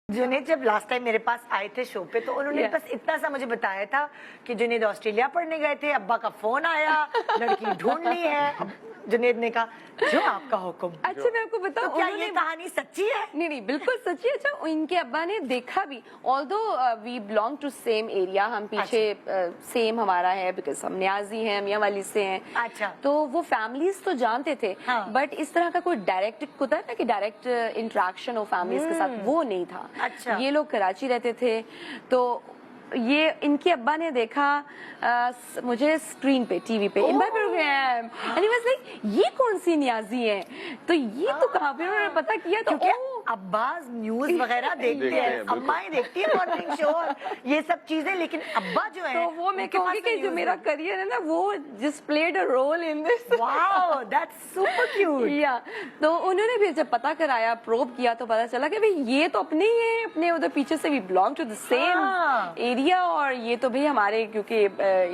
जुनैद जब last time मेरे पास आए थे शो पे तो उन्होंने बस इतना सा मुझे बताया था कि जुनैद ऑस्ट्रेलिया पढ़ने गए थे, अब्बा का फोन आया, लड़की ढूंढ ली है। जुनैद ने कहा जो आपका हुक्म। अच्छा मैं आपको बताऊं, तो क्या ये कहानी सच्ची है? नहीं बिल्कुल सच्ची है। अच्छा इनके अब्बा ने देखा भी, although we belong to same area, हम पीछे सेम हमारा है, बिकॉज हम न्याजी हैं, मियां वाली से हैं। अच्छा। तो वो फैमिलीज तो जानते थे, बट इस तरह का कोई डायरेक्ट होता है ना कि डायरेक्ट इंटरेक्शन हो फैमिलीज के साथ, वो नहीं था। अच्छा। ये लोग कराची रहते थे, तो ये इनके अब्बा ने देखा मुझे स्क्रीन पे, टीवी पे, in program, and he was like ये कौन सी न्याजी है, तो ये तो कहाँ पे, उन्होंने पता किया तो अब्बास न्यूज वगैरह देखते हैं, अम्माएं देखती है मॉर्निंग शो और ये सब चीजें, लेकिन अब्बा जो है तो वो मैं कहूँगी कि जो मेरा करियर है ना, वो just played a role in this. Wow that's super cute. या तो उन्होंने भी जब पता कराया, प्रोब किया, तो पता चला कि भाई ये तो अपने ही है, अपने उधर पीछे से, we belong to the same area, और ये तो भाई हमारे, क्योंकि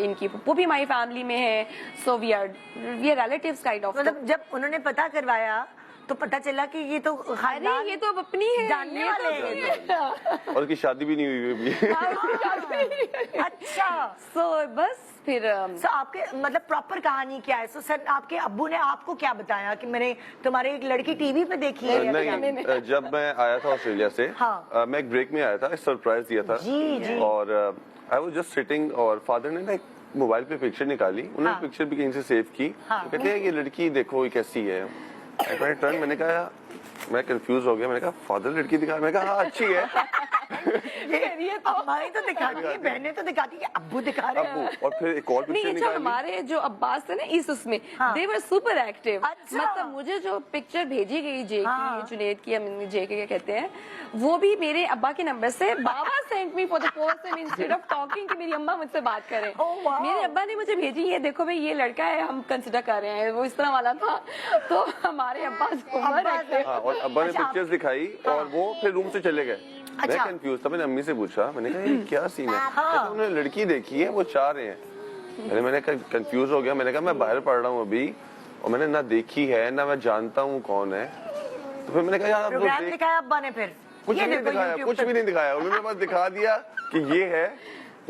इनकी पप्पू भी हमारी फैमिली में है, so we are relatives kind of. मतलब जब उन्होंने पता करवाया तो पता चला कि ये तो ये तो अब अपनी है, जानने वाले हैं। और उसकी शादी भी नहीं हुई अभी। अच्छा। सो बस फिर आपके मतलब प्रॉपर कहानी क्या है? सर आपके अब्बू ने आपको क्या बताया कि मैंने तुम्हारी एक लड़की टीवी पे देखी है? नहीं, जब मैं आया था ऑस्ट्रेलिया से, मैं एक ब्रेक में आया था, सरप्राइज दिया था। जी। और आई वाज जस्ट सिटिंग, और फादर ने ना एक मोबाइल पे पिक्चर निकाली, उन्होंने पिक्चर भी कहीं से सेव की, कहते हैं ये लड़की देखो ये कैसी है। मैंने कहा, मैं कंफ्यूज हो गया, मैंने कहा फादर लड़की दिखा, मैंने कहा हाँ अच्छी है। ये तो अम्माएं तो दिखाती है, बहनें तो दिखाती है, अब्बू दिखा रहे हैं। अब्बू, और फिर एक और पिक्चर निकाली। हमारे जो अब्बास थे ना इस उसमें, दे वर सुपर एक्टिव। मतलब मुझे जो पिक्चर भेजी गई जेके, जुनैद की, हम जेके कहते हैं, वो भी मेरे अब्बा के नंबर से, बाबा sent me for the first time instead of talking कि मेरी अम्मा मुझसे बात करें। मेरे अब्बा ने मुझे भेजी, ये देखो भाई ये लड़का है, हम कंसिडर कर रहे हैं, वो इस तरह वाला था। तो हमारे अब्बास और अब्बा ने पिक्चर्स दिखाई, और वो फिर रूम से चले गए। मैं कंफ्यूज था, मैंने अम्मी से पूछा, मैंने कहा ये क्या सीन है? उन्होंने लड़की देखी है, वो चाह रहे हैं। मैंने कंफ्यूज हो गया, मैंने कहा मैं बाहर पढ़ रहा हूँ अभी, और मैंने ना देखी है ना मैं जानता हूँ कौन है। तो फिर मैंने कहा यार प्रोग्राम दिखाया अब्बा ने, फिर कुछ भी नहीं दिखाया, कुछ भी नहीं दिखाया, उन्होंने बस दिखा दिया कि ये है।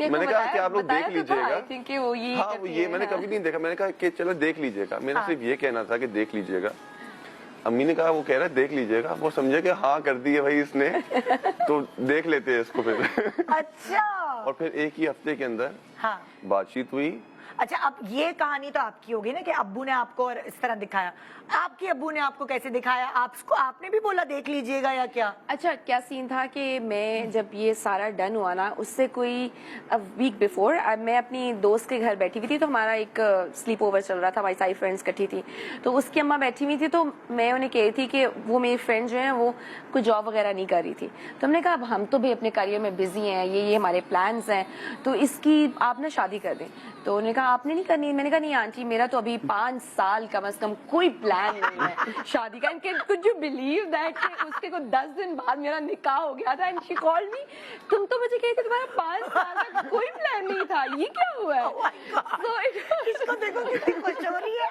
मैंने कहा कि आप लोग देख लीजिएगा। हाँ वो ये मैंने कभी नहीं देखा, मैंने कहा कि चलो देख लीजिएगा, मेरा सिर्फ ये कहना था कि देख लीजिएगा। अम्मी ने कहा वो कह रहा है देख लीजिएगा, वो समझे कि हाँ कर दी है भाई इसने, तो देख लेते हैं इसको फिर। अच्छा। और फिर एक ही हफ्ते के अंदर बातचीत हुई। अच्छा, अब ये कहानी तो आपकी होगी ना कि अब्बू ने आपको और इस तरह दिखाया, आपके अब्बू ने आपको कैसे दिखाया? आपने भी बोला देख लीजिएगा या क्या? अच्छा क्या सीन था कि मैं जब ये सारा डन हुआ ना, उससे कोई वीक बिफोर मैं अपनी दोस्त के घर बैठी हुई थी, तो हमारा एक स्लीप ओवर चल रहा था, हमारी सारी फ्रेंड्स इकट्ठी थी, तो उसकी अम्मा बैठी हुई थी, तो मैं उन्हें कह रही थी कि वो मेरी फ्रेंड जो है वो कोई जॉब वगैरह नहीं कर रही थी, तो हमने कहा अब हम तो भी अपने करियर में बिजी हैं, ये हमारे प्लान्स हैं, तो इसकी आप ना शादी कर दें। तो उन्होंने कहा आपने नहीं करनी? मैंने कहा नहीं आंटी, मेरा तो अभी 5 साल कम से कम कोई प्लान नहीं है शादी का। कुड यू बिलीव दैट उसके को 10 दिन बाद मेरा निकाह हो गया था, एंड शी कॉल्ड मी, तुम तो मुझे कहती तुम्हारा 5 साल का कोई प्लान नहीं था, ये क्या हुआ है? इसको देखो कितनी खुश हो रही है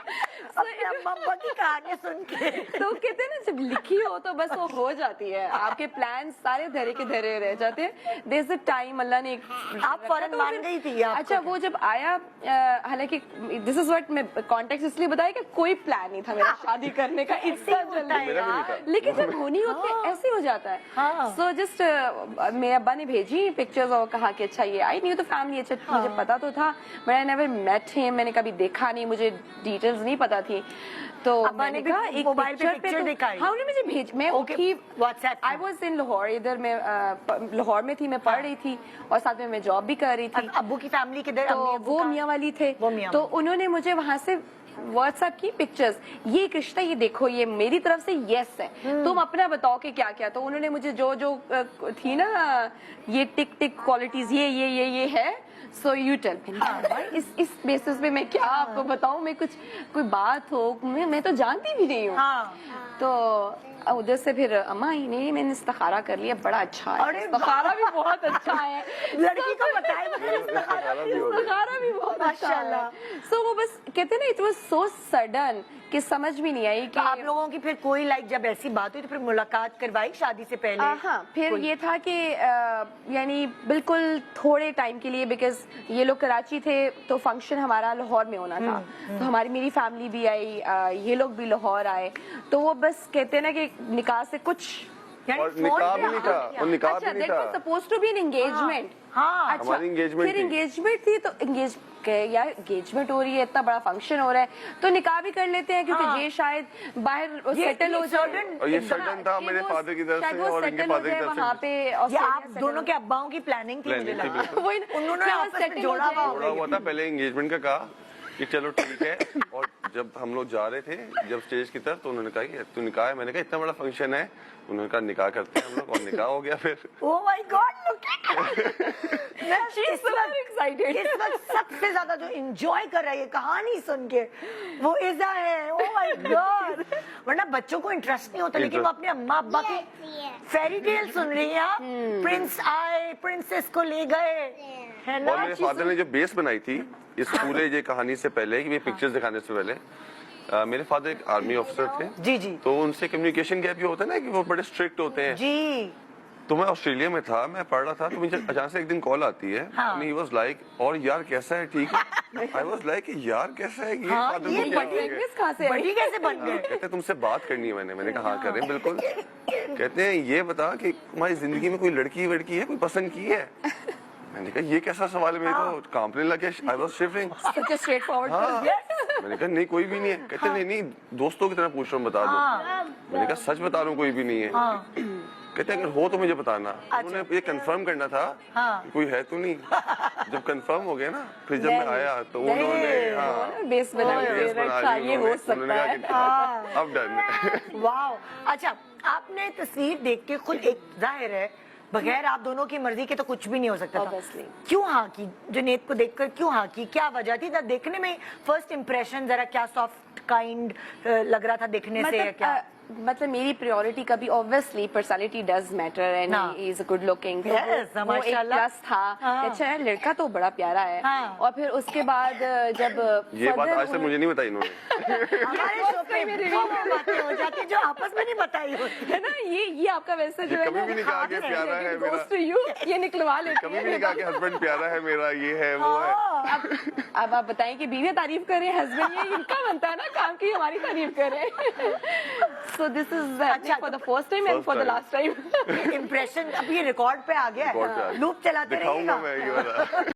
अम्मा की कहानी सुन के। तो कहते हैं ना जब लिखी हो तो बस वो हो जाती है, आपके प्लान सारे धरे के धरे रह जाते हैं। देयर इज अ टाइम, अल्लाह ने आप फौरन मान गई थी। अच्छा वो जब आया, हालांकि दिस इज व्हाट मैं कॉन्टेक्स्ट इसलिए बताया कि कोई प्लान नहीं था मेरा शादी करने का, इतना लेकिन जब होनी होती है ऐसे हो जाता है। सो जस्ट मेरे अब्बा ने भेजी पिक्चर्स और कहा कि अच्छा ये आई नहीं तो फैमिली, अच्छा मुझे पता तो था, but I never met him, मैंने कभी देखा नहीं, मुझे डिटेल्स नहीं पता थी। तो मैंने कहा एक मोबाइल पे पिक्चर दिखाई, हाँ उन्होंने मुझे भेज, मैं WhatsApp, I was in Lahore, इधर मैं लाहौर में थी, मैं पढ़ रही थी और साथ में मैं जॉब भी कर रही थी। अब्बू की फैमिली किधर? तो वो मियाँ वाली थे, तो उन्होंने मुझे वहाँ से व्हाट्सएप की पिक्चर्स, ये एक रिश्ता, ये देखो ये मेरी तरफ से यस है, तुम अपना बताओ कि क्या क्या। तो उन्होंने मुझे जो जो थी ना ये टिक टिक क्वालिटीज, ये है, सो यू टेल मी इस बेसिस पे मैं क्या आपको बताऊं, मैं कुछ कोई बात हो मैं तो जानती भी नहीं हूँ। तो उधर से फिर अम्मा ही नहीं, मैंने इस्तिखारा कर लिया, बड़ा अच्छा है, इस्तिखारा भी बहुत अच्छा है, लड़की को बताए इस्तिखारा भी बहुत अच्छा है। सो वो बस कहते ना इट वाज सो सडन कि समझ भी नहीं आई कि तो आप लोगों की फिर कोई लाइक जब ऐसी बात हुई तो फिर मुलाकात करवाई शादी से पहले? हाँ, फिर ये था कि यानी बिल्कुल थोड़े टाइम के लिए, बिकॉज ये लोग कराची थे तो फंक्शन हमारा लाहौर में होना था, तो हमारी मेरी फैमिली भी आई, ये लोग भी लाहौर आए, तो वो बस कहते हैं ना कि निकाह से कुछ और निकाह भी नहीं था, और निकाह भी नहीं था, suppose to be an engagement. हाँ, अच्छा, हमारी engagement फिर थी। एंगेजमेंट थी तो यार एंगेजमेंट हो रही है, इतना बड़ा फंक्शन हो रहा है, तो निकाह भी कर लेते हैं, क्योंकि ये शायद बाहर सेटल हो जाए। और ये सडन था मेरे फादर की तरफ से और इनके फादर की तरफ वहाँ से। पे ये आप दोनों के अब्बाओं की प्लानिंग थी मुझे लगा। उन्होंने आपस में जोड़ा हुआ था पहले एंगेजमेंट का कहा कि चलो ठीक है, और जब हम लोग जा रहे थे जब स्टेज की तरफ तो उन्होंने कहा कि तू निकाह है, मैंने कहा इतना बड़ा फंक्शन है, उन्होंने कहा निकाह करते हैं हम लोग, और निकाह हो गया फिर। Oh my God, look at excited. इस वक्त सबसे ज्यादा जो एंजॉय कर रहा है ये कहानी सुन के वो इज़ा है। ओह माय गॉड, वरना बच्चों को इंटरेस्ट नहीं होता, लेकिन वो अपने अम्मा अब्बा की फेरी टेल सुन रही है। प्रिंस आए, प्रिंसेस को ले गए, है ना। और मेरे फादर ने जो बेस बनाई थी इस पूरे ये कहानी से पहले, कि ये पिक्चर्स दिखाने से पहले, मेरे फादर एक आर्मी ऑफिसर थे जी जी, तो उनसे कम्युनिकेशन गैप ये होता है ना कि वो बड़े स्ट्रिक्ट होते हैं जी। तो मैं ऑस्ट्रेलिया में था, मैं पढ़ रहा था, तो मुझे अचानक से एक दिन कॉल आती है, ही वाज लाइक और यार कैसा है, ठीक है। आई वाज लाइक यार कैसा है, ये फादर को क्या हो गया, बड़ी कैसे बन गए? कहते तुमसे बात करनी है मैंने कहा हाँ करें बिल्कुल। कहते हैं ये बता कि तुम्हारी जिंदगी में कोई लड़की वड़की है, कोई पसंद की है? मैंने कहा ये कैसा सवाल है, मेरे को कांपने लगे, आई वाज शिवरिंग। मैंने कहा नहीं कोई भी नहीं है। कहते नहीं दोस्तों की तरह पूछ रहा हूँ, बता दो। मैंने कहा सच बता रहा हूँ कोई भी नहीं है। कहते अगर हो तो मुझे बताना। उन्होंने ये कंफर्म करना था कि कोई है तो नहीं। जब कंफर्म हो गया ना, फिर जब मैं आया तो उन्होंने बेस बना ये हो सकता है, अब डन। वाह, अच्छा आपने तस्वीर देख के खुद, एक जाहिर है बगैर आप दोनों की मर्जी के तो कुछ भी नहीं हो सकता था, क्यों हाँ की? जुनैद को देखकर क्यों हाँ की, क्या वजह थी? देखने में फर्स्ट इंप्रेशन जरा क्या सॉफ्ट काइंड लग रहा था देखने से, या क्या? मतलब मेरी प्रायोरिटी कभी obviously personality does matter, and he is good looking, वो एक प्लस था। अच्छा है, लड़का तो बड़ा प्यारा है। और फिर उसके बाद जब ये बात आज तक मुझे नहीं बताई इन्होंने, हमारे शो पे बातें हो जाती जो आपस में नहीं बताई होती है ना। ये आपका वैसे जो है कभी भी नहीं कहा कि प्यारा है मेरा, ये निकलवा लेते कभी भी नहीं कहा कि हस्बैंड प्यारा है मेरा, ये है वो है। अब आप बताएं कि बीवी तारीफ करे, हस्बैंड, ये इनका बनता है ना काम की हमारी तारीफ करे। So this is for the first time and for the last time. Impression अब ये रिकॉर्ड पे आ गया है, लूप चलाते रहिएगा। दिखाऊंगा मैं ये वाला।